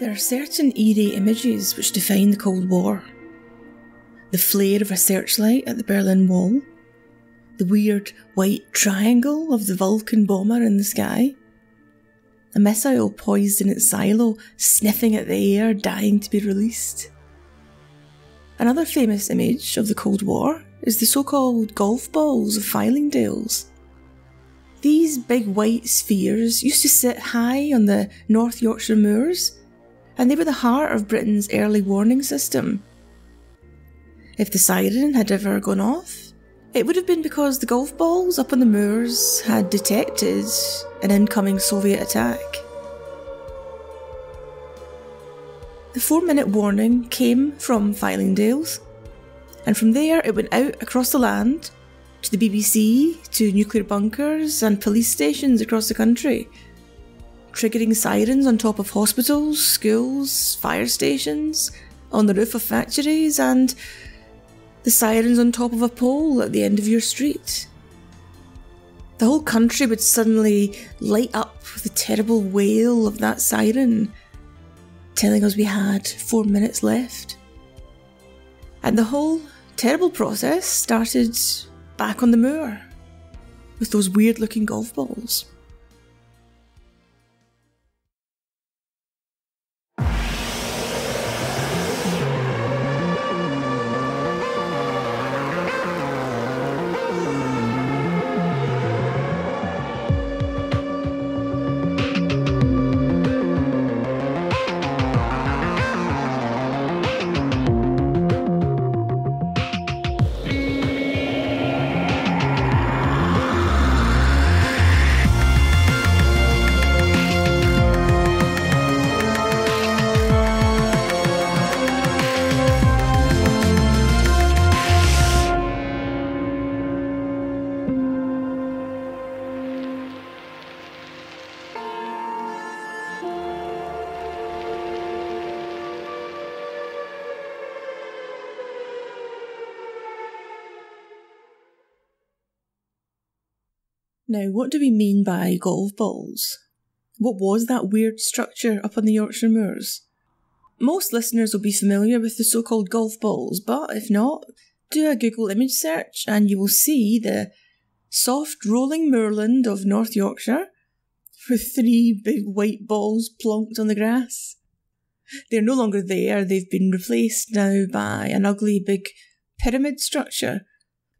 There are certain eerie images which define the Cold War. The flare of a searchlight at the Berlin Wall, the weird white triangle of the Vulcan bomber in the sky, a missile poised in its silo, sniffing at the air, dying to be released. Another famous image of the Cold War is the so-called golf balls of Fylingdales. These big white spheres used to sit high on the North Yorkshire Moors, and they were the heart of Britain's early warning system. If the siren had ever gone off, it would have been because the golf balls up on the moors had detected an incoming Soviet attack. The 4-minute warning came from Fylingdales, and from there it went out across the land, to the BBC, to nuclear bunkers and police stations across the country, triggering sirens on top of hospitals, schools, fire stations, on the roof of factories, and the sirens on top of a pole at the end of your street. The whole country would suddenly light up with the terrible wail of that siren, telling us we had 4 minutes left. And the whole terrible process started back on the moor, with those weird looking golf balls. Now, what do we mean by golf balls? What was that weird structure up on the Yorkshire Moors? Most listeners will be familiar with the so-called golf balls, but if not, do a Google image search and you will see the soft rolling moorland of North Yorkshire with 3 big white balls plonked on the grass. They're no longer there, they've been replaced now by an ugly big pyramid structure.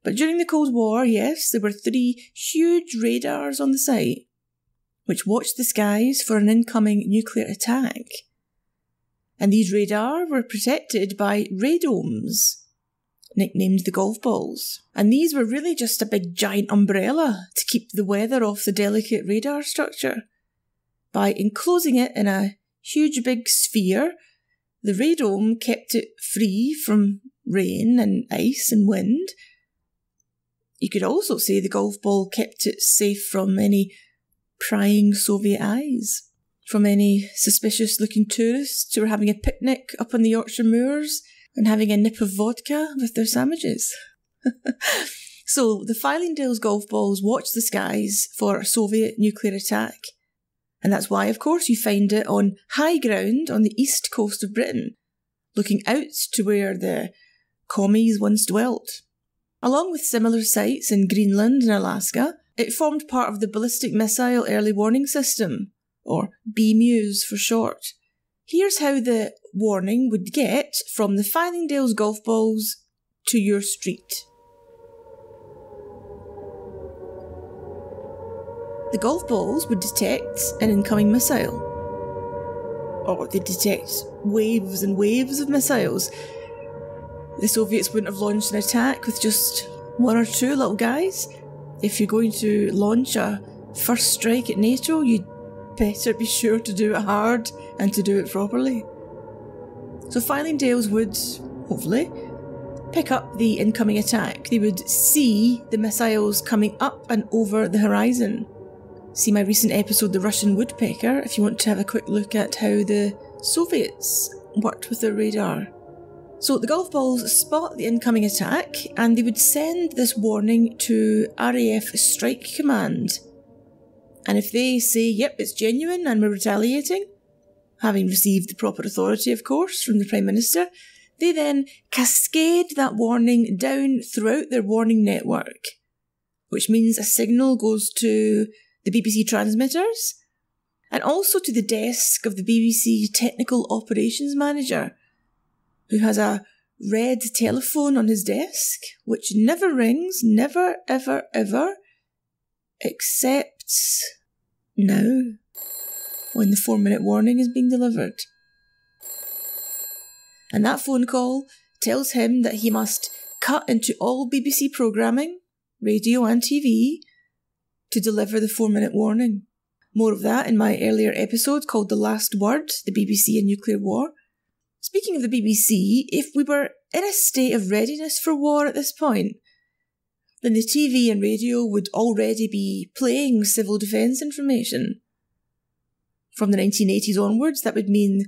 But during the Cold War, yes, there were 3 huge radars on the site, which watched the skies for an incoming nuclear attack. And these radar were protected by radomes, nicknamed the golf balls. And these were really just a big giant umbrella to keep the weather off the delicate radar structure. By enclosing it in a huge big sphere, the radome kept it free from rain and ice and wind. You could also say the golf ball kept it safe from any prying Soviet eyes, from any suspicious-looking tourists who were having a picnic up on the Yorkshire Moors and having a nip of vodka with their sandwiches. So the Fylingdales golf balls watched the skies for a Soviet nuclear attack. And that's why, of course, you find it on high ground on the east coast of Britain, looking out to where the commies once dwelt. Along with similar sites in Greenland and Alaska, it formed part of the Ballistic Missile Early Warning System, or BMEWS for short. Here's how the warning would get from the Fylingdales golf balls to your street. The golf balls would detect an incoming missile, or they'd detect waves and waves of missiles. The Soviets wouldn't have launched an attack with just 1 or 2 little guys. If you're going to launch a first strike at NATO, you'd better be sure to do it hard and to do it properly. So Fylingdales would, hopefully, pick up the incoming attack. They would see the missiles coming up and over the horizon. See my recent episode, The Russian Woodpecker, if you want to have a quick look at how the Soviets worked with their radar. So the golf balls spot the incoming attack and they would send this warning to RAF Strike Command. And if they say, yep, it's genuine and we're retaliating, having received the proper authority, of course, from the Prime Minister, they then cascade that warning down throughout their warning network, which means a signal goes to the BBC transmitters and also to the desk of the BBC Technical Operations Manager, who has a red telephone on his desk, which never rings, never, ever, ever, except now, when the 4-minute warning is being delivered. And that phone call tells him that he must cut into all BBC programming, radio and TV, to deliver the 4-minute warning. More of that in my earlier episode called The Last Word, the BBC and Nuclear War. Speaking of the BBC, if we were in a state of readiness for war at this point, then the TV and radio would already be playing civil defence information. From the 1980s onwards, that would mean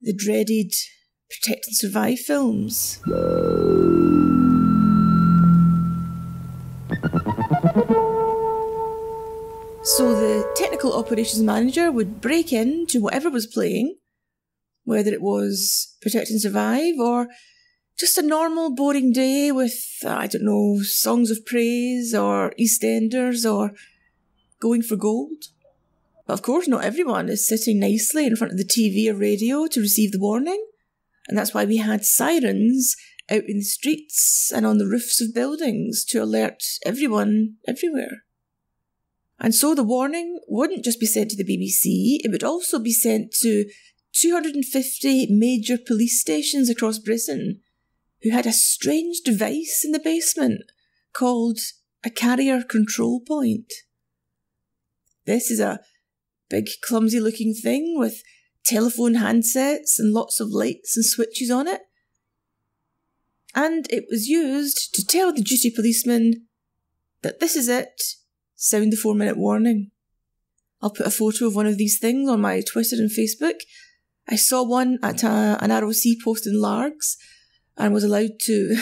the dreaded Protect and Survive films. So the Technical Operations Manager would break into whatever was playing, whether it was Protect and Survive or just a normal boring day with, songs of praise or EastEnders or Going for Gold. But of course, not everyone is sitting nicely in front of the TV or radio to receive the warning, and that's why we had sirens out in the streets and on the roofs of buildings to alert everyone everywhere. And so the warning wouldn't just be sent to the BBC, it would also be sent to 250 major police stations across Britain who had a strange device in the basement called a carrier control point. This is a big clumsy looking thing with telephone handsets and lots of lights and switches on it. And it was used to tell the duty policeman that this is it, sound the 4-minute warning. I'll put a photo of one of these things on my Twitter and Facebook. I saw one at an ROC post in Largs and was allowed to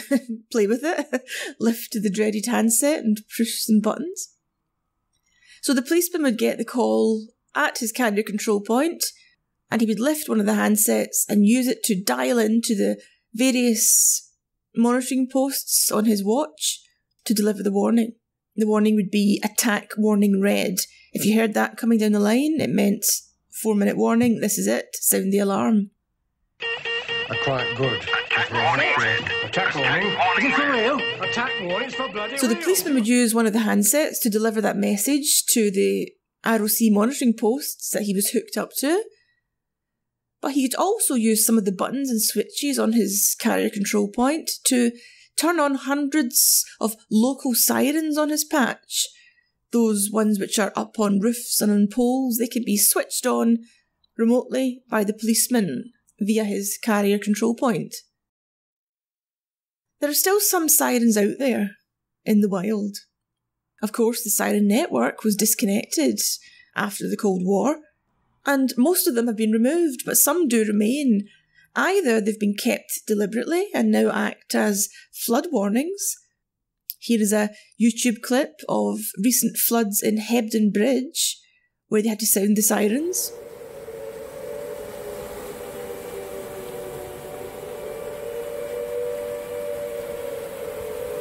play with it, lift the dreaded handset and push some buttons. So the policeman would get the call at his carrier control point and he would lift one of the handsets and use it to dial into the various monitoring posts on his watch to deliver the warning. The warning would be attack warning red. If you heard that coming down the line, it meant 4-minute warning, this is it, sound the alarm. Quite good. Attack warning red. Attack warning. Is it for real? Attack warning, it's for bloody So the policeman would use one of the handsets to deliver that message to the ROC monitoring posts that he was hooked up to. But he could also use some of the buttons and switches on his carrier control point to turn on hundreds of local sirens on his patch. Those ones which are up on roofs and on poles, they can be switched on remotely by the policeman via his carrier control point. There are still some sirens out there in the wild. Of course, the siren network was disconnected after the Cold War, and most of them have been removed, but some do remain. Either they've been kept deliberately and now act as flood warnings. Here is a YouTube clip of recent floods in Hebden Bridge, where they had to sound the sirens.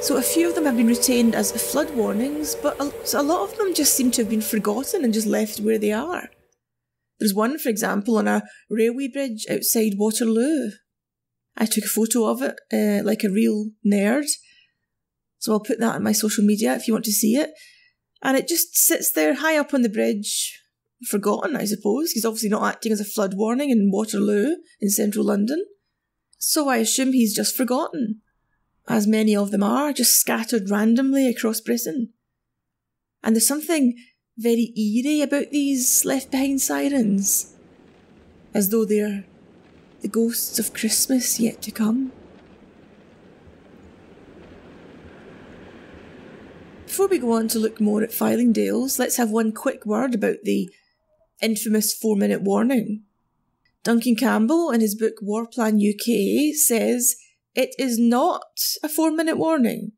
So a few of them have been retained as flood warnings, but a lot of them just seem to have been forgotten and just left where they are. There's one, for example, on a railway bridge outside Waterloo. I took a photo of it, like a real nerd. So I'll put that on my social media if you want to see it. And it just sits there high up on the bridge, forgotten, I suppose. He's obviously not acting as a flood warning in Waterloo in central London. So I assume he's just forgotten, as many of them are, just scattered randomly across Britain. And there's something very eerie about these left-behind sirens, as though they're the ghosts of Christmas yet to come. Before we go on to look more at Fylingdales, let's have one quick word about the infamous 4-minute warning. Duncan Campbell, in his book War Plan UK, says it is not a 4-minute warning.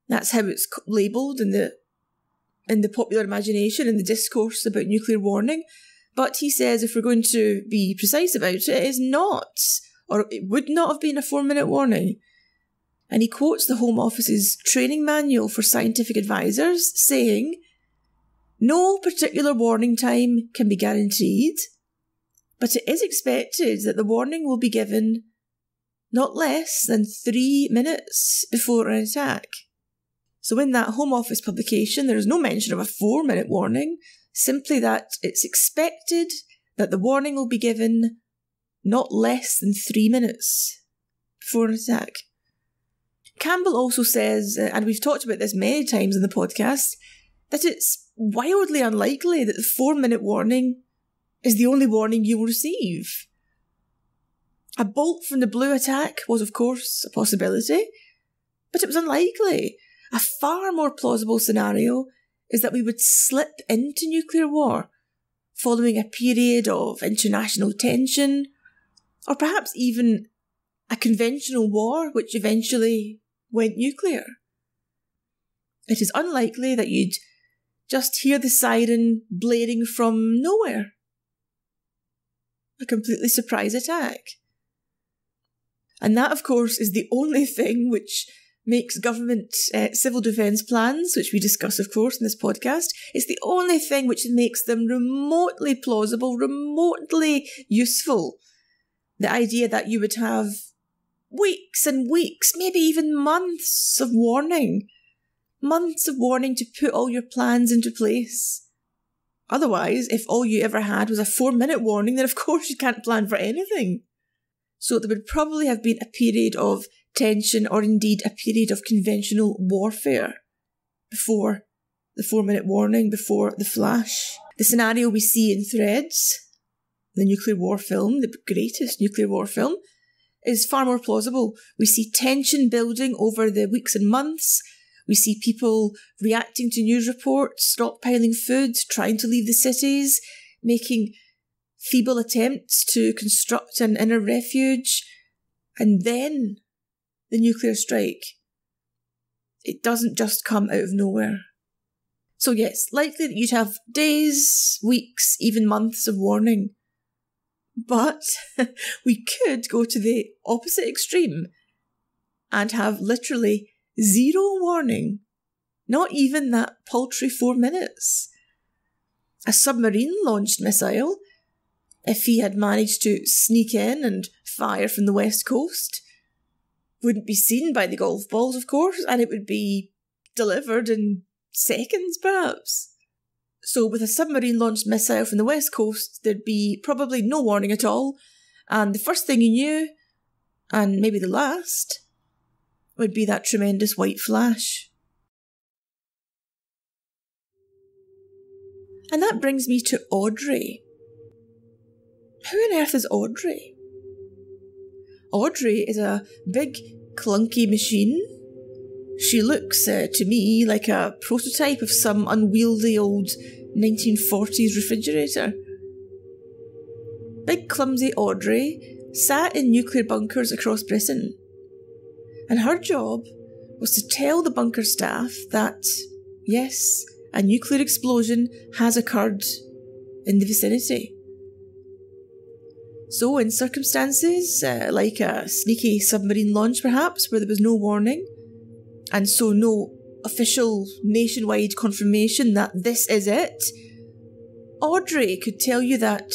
That's how it's labelled in the popular imagination, in the discourse about nuclear warning. But he says if we're going to be precise about it, it is not, or it would not have been a 4-minute warning. And he quotes the Home Office's training manual for scientific advisors, saying, "No particular warning time can be guaranteed, but it is expected that the warning will be given not less than 3 minutes before an attack." So in that Home Office publication, there is no mention of a 4-minute warning, simply that it's expected that the warning will be given not less than 3 minutes before an attack. Campbell also says, and we've talked about this many times in the podcast, that it's wildly unlikely that the 4-minute warning is the only warning you will receive. A bolt from the blue attack was, of course, a possibility, but it was unlikely. A far more plausible scenario is that we would slip into nuclear war following a period of international tension, or perhaps even a conventional war which eventually went nuclear. It is unlikely that you'd just hear the siren blaring from nowhere. A completely surprise attack. And that, of course, is the only thing which makes government civil defence plans, which we discuss, of course, in this podcast, it's the only thing which makes them remotely plausible, remotely useful. The idea that you would have weeks and weeks, maybe even months of warning. Months of warning to put all your plans into place. Otherwise, if all you ever had was a 4-minute warning, then of course you can't plan for anything. So there would probably have been a period of tension, or indeed a period of conventional warfare before the 4-minute warning, before the flash. The scenario we see in Threads, the nuclear war film, the greatest nuclear war film, is far more plausible. We see tension building over the weeks and months. We see people reacting to news reports, stockpiling food, trying to leave the cities, making feeble attempts to construct an inner refuge, and then the nuclear strike. It doesn't just come out of nowhere. So yes, likely that you'd have days, weeks, even months of warning. But we could go to the opposite extreme and have literally zero warning. Not even that paltry 4 minutes. A submarine-launched missile, if he had managed to sneak in and fire from the west coast, wouldn't be seen by the golf balls, of course, and it would be delivered in seconds, perhaps. So with a submarine-launched missile from the west coast, there'd be probably no warning at all, and the first thing you knew, and maybe the last, would be that tremendous white flash. And that brings me to Audrey. Who on earth is Audrey? Audrey is a big, clunky machine. She looks, to me, like a prototype of some unwieldy old 1940s refrigerator. Big, clumsy Audrey sat in nuclear bunkers across Britain, and her job was to tell the bunker staff that, yes, a nuclear explosion has occurred in the vicinity. So in circumstances, like a sneaky submarine launch perhaps, where there was no warning, and so no official nationwide confirmation that this is it, Audrey could tell you that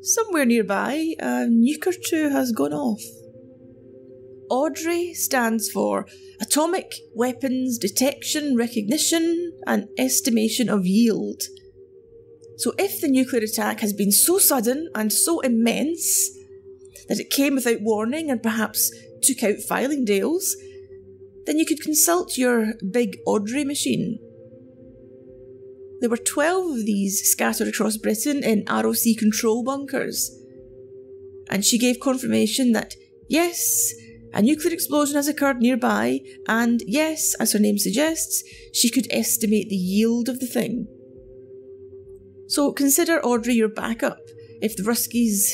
somewhere nearby a nuke or two has gone off. Audrey stands for Atomic Weapons Detection, Recognition and Estimation of Yield. So if the nuclear attack has been so sudden and so immense that it came without warning and perhaps took out Fylingdales, then you could consult your big Audrey machine. There were 12 of these scattered across Britain in ROC control bunkers, and she gave confirmation that yes, a nuclear explosion has occurred nearby, and yes, as her name suggests, she could estimate the yield of the thing. So consider Audrey your backup if the Ruskies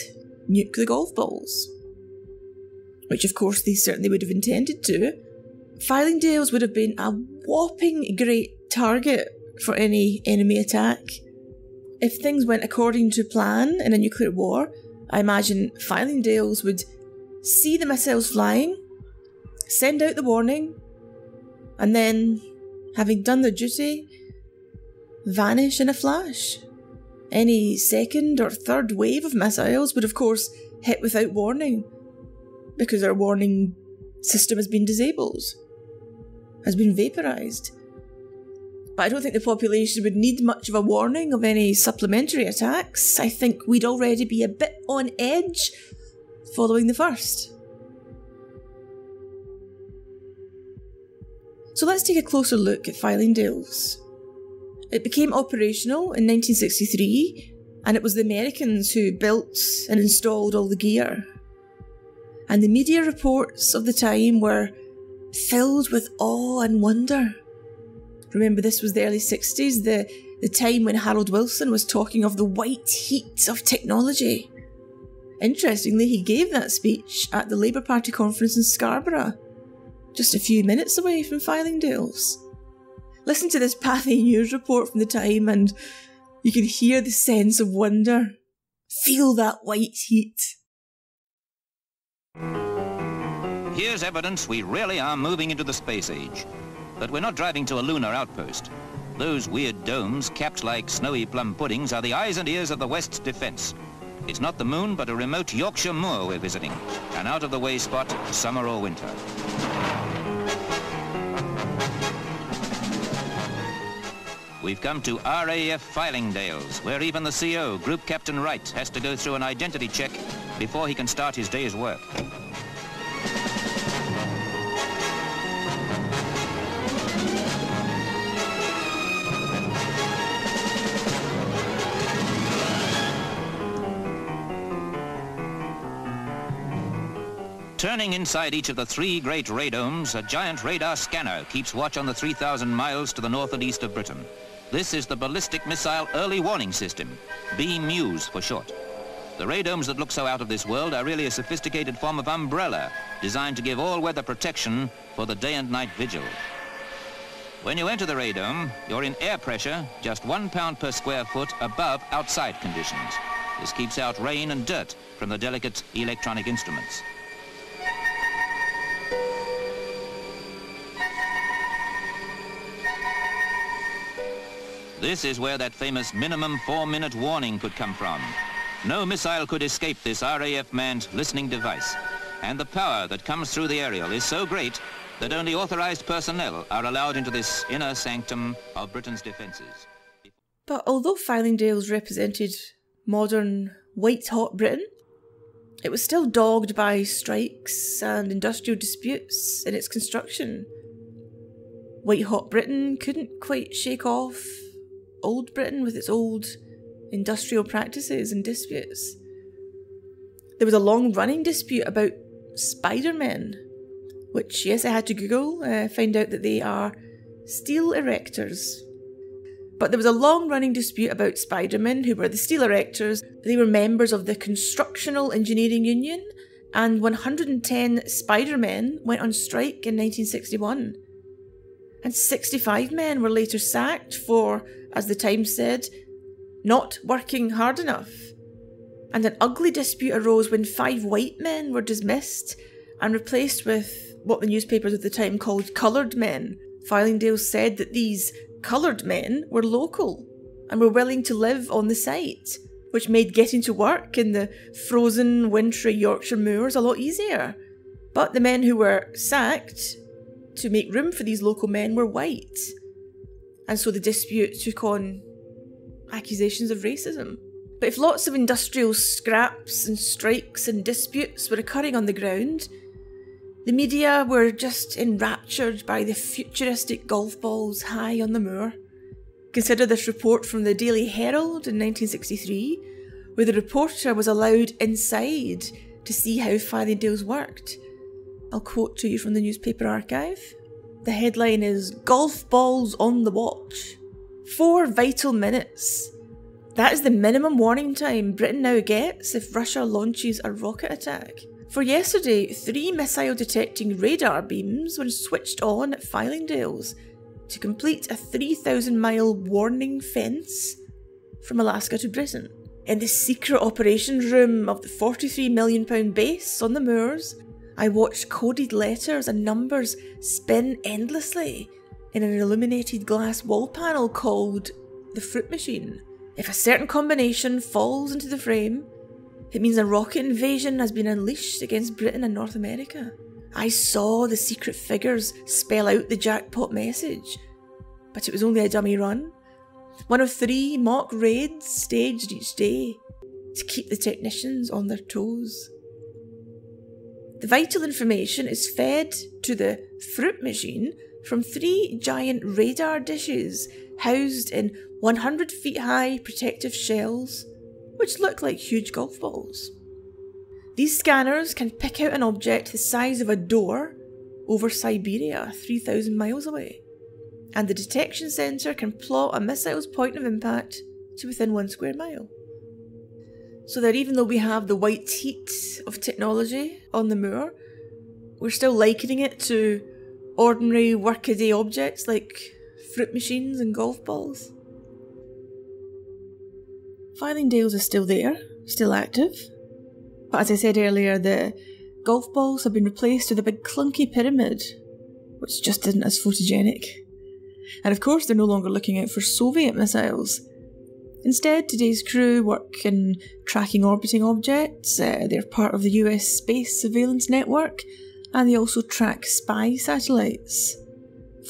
nuke the golf balls. Which of course they certainly would have intended to. Fylingdales would have been a whopping great target for any enemy attack. If things went according to plan in a nuclear war, I imagine Fylingdales would see the missiles flying, send out the warning, and then, having done their duty, vanish in a flash. Any second or third wave of missiles would of course hit without warning, because our warning system has been disabled, has been vaporised. But I don't think the population would need much of a warning of any supplementary attacks. I think we'd already be a bit on edge following the first. So let's take a closer look at Fylingdales. It became operational in 1963, and it was the Americans who built and installed all the gear. And the media reports of the time were filled with awe and wonder. Remember, this was the early 60s, the time when Harold Wilson was talking of the white heat of technology. Interestingly, he gave that speech at the Labour Party conference in Scarborough, just a few minutes away from Fylingdales. Listen to this pathy news report from the time and you can hear the sense of wonder. Feel that white heat. Here's evidence we really are moving into the space age. But we're not driving to a lunar outpost. Those weird domes, capped like snowy plum puddings, are the eyes and ears of the West's defence. It's not the moon, but a remote Yorkshire moor we're visiting. An out-of-the-way spot, summer or winter. We've come to RAF Fylingdales, where even the CO, Group Captain Wright, has to go through an identity check before he can start his day's work. Turning inside each of the three great radomes, a giant radar scanner keeps watch on the 3,000 miles to the north and east of Britain. This is the Ballistic Missile Early Warning System, BMEWS for short. The radomes that look so out of this world are really a sophisticated form of umbrella designed to give all-weather protection for the day and night vigil. When you enter the radome, you're in air pressure just 1 pound per square foot above outside conditions. This keeps out rain and dirt from the delicate electronic instruments. This is where that famous minimum 4-minute warning could come from. No missile could escape this RAF manned listening device. And the power that comes through the aerial is so great that only authorised personnel are allowed into this inner sanctum of Britain's defences. But although Fylingdales represented modern white-hot Britain, it was still dogged by strikes and industrial disputes in its construction. White-hot Britain couldn't quite shake off old Britain with its old industrial practices and disputes. There was a long-running dispute about Spidermen, which, yes, I had to Google, find out that they are steel erectors. But there was a long-running dispute about Spidermen, who were the steel erectors. They were members of the Constructional Engineering Union, and 110 Spidermen went on strike in 1961. And 65 men were later sacked for, as the Times said, not working hard enough. And an ugly dispute arose when 5 white men were dismissed and replaced with what the newspapers at the time called coloured men. Fylingdales said that these coloured men were local and were willing to live on the site, which made getting to work in the frozen, wintry Yorkshire moors a lot easier. But the men who were sacked to make room for these local men were white, and so the dispute took on accusations of racism. But if lots of industrial scraps and strikes and disputes were occurring on the ground, the media were just enraptured by the futuristic golf balls high on the moor. Consider this report from the Daily Herald in 1963, where the reporter was allowed inside to see how Fylingdales worked. I'll quote to you from the newspaper archive. The headline is, "Golf balls on the watch. 4 vital minutes. That is the minimum warning time Britain now gets if Russia launches a rocket attack. For yesterday, 3 missile-detecting radar beams were switched on at Fylingdales to complete a 3,000-mile warning fence from Alaska to Britain. In the secret operations room of the £43 million base on the moors, I watched coded letters and numbers spin endlessly in an illuminated glass wall panel called the fruit machine. If a certain combination falls into the frame, it means a rocket invasion has been unleashed against Britain and North America. I saw the secret figures spell out the jackpot message, but it was only a dummy run. One of 3 mock raids staged each day to keep the technicians on their toes. The vital information is fed to the fruit machine from 3 giant radar dishes housed in 100 feet high protective shells, which look like huge golf balls. These scanners can pick out an object the size of a door over Siberia, 3,000 miles away, and the detection centre can plot a missile's point of impact to within 1 square mile. So that even though we have the white heat of technology on the moor, we're still likening it to ordinary workaday objects like fruit machines and golf balls. Fylingdales is still there, still active. But as I said earlier, the golf balls have been replaced with a big clunky pyramid, which just isn't as photogenic. And of course they're no longer looking out for Soviet missiles. Instead, today's crew work in tracking orbiting objects, they're part of the US space surveillance network, and they also track spy satellites.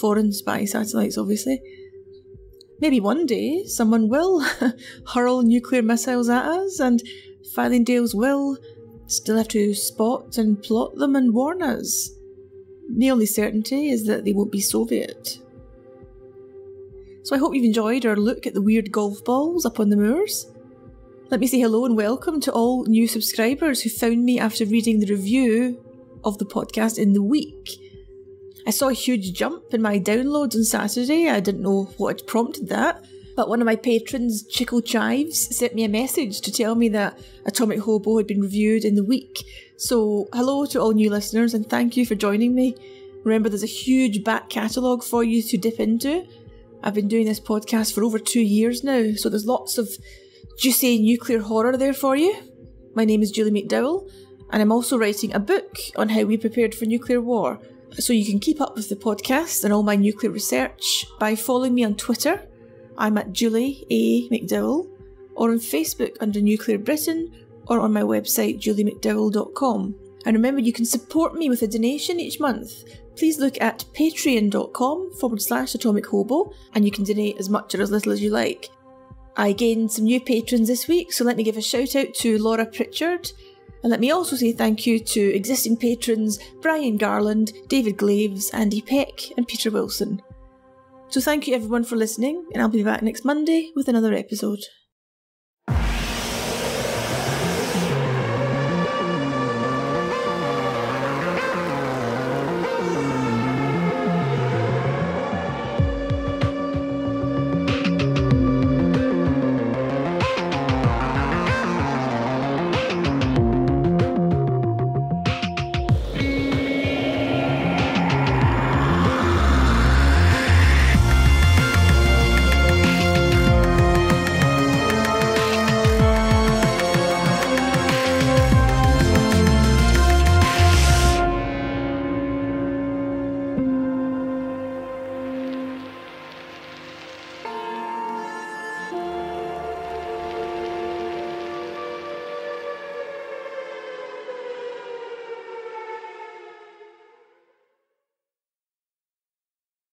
Foreign spy satellites, obviously. Maybe one day someone will hurl nuclear missiles at us, and Fylingdales will still have to spot and plot them and warn us. The only certainty is that they won't be Soviet. So I hope you've enjoyed our look at the weird golf balls up on the moors. Let me say hello and welcome to all new subscribers who found me after reading the review of the podcast in the week. I saw a huge jump in my downloads on Saturday. I didn't know what had prompted that, but one of my patrons, Chico Chives, sent me a message to tell me that Atomic Hobo had been reviewed in the week. So hello to all new listeners and thank you for joining me. Remember, there's a huge back catalogue for you to dip into. I've been doing this podcast for over 2 years now, so there's lots of juicy nuclear horror there for you. My name is Julie McDowell, and I'm also writing a book on how we prepared for nuclear war. So you can keep up with the podcast and all my nuclear research by following me on Twitter. I'm at Julie A. McDowell, or on Facebook under Nuclear Britain, or on my website juliemcdowell.com. And remember, you can support me with a donation each month. Please look at patreon.com/Atomic Hobo, and you can donate as much or as little as you like. I gained some new patrons this week, so let me give a shout out to Laura Pritchard. And let me also say thank you to existing patrons Brian Garland, David Glaves, Andy Peck and Peter Wilson. So thank you everyone for listening, and I'll be back next Monday with another episode.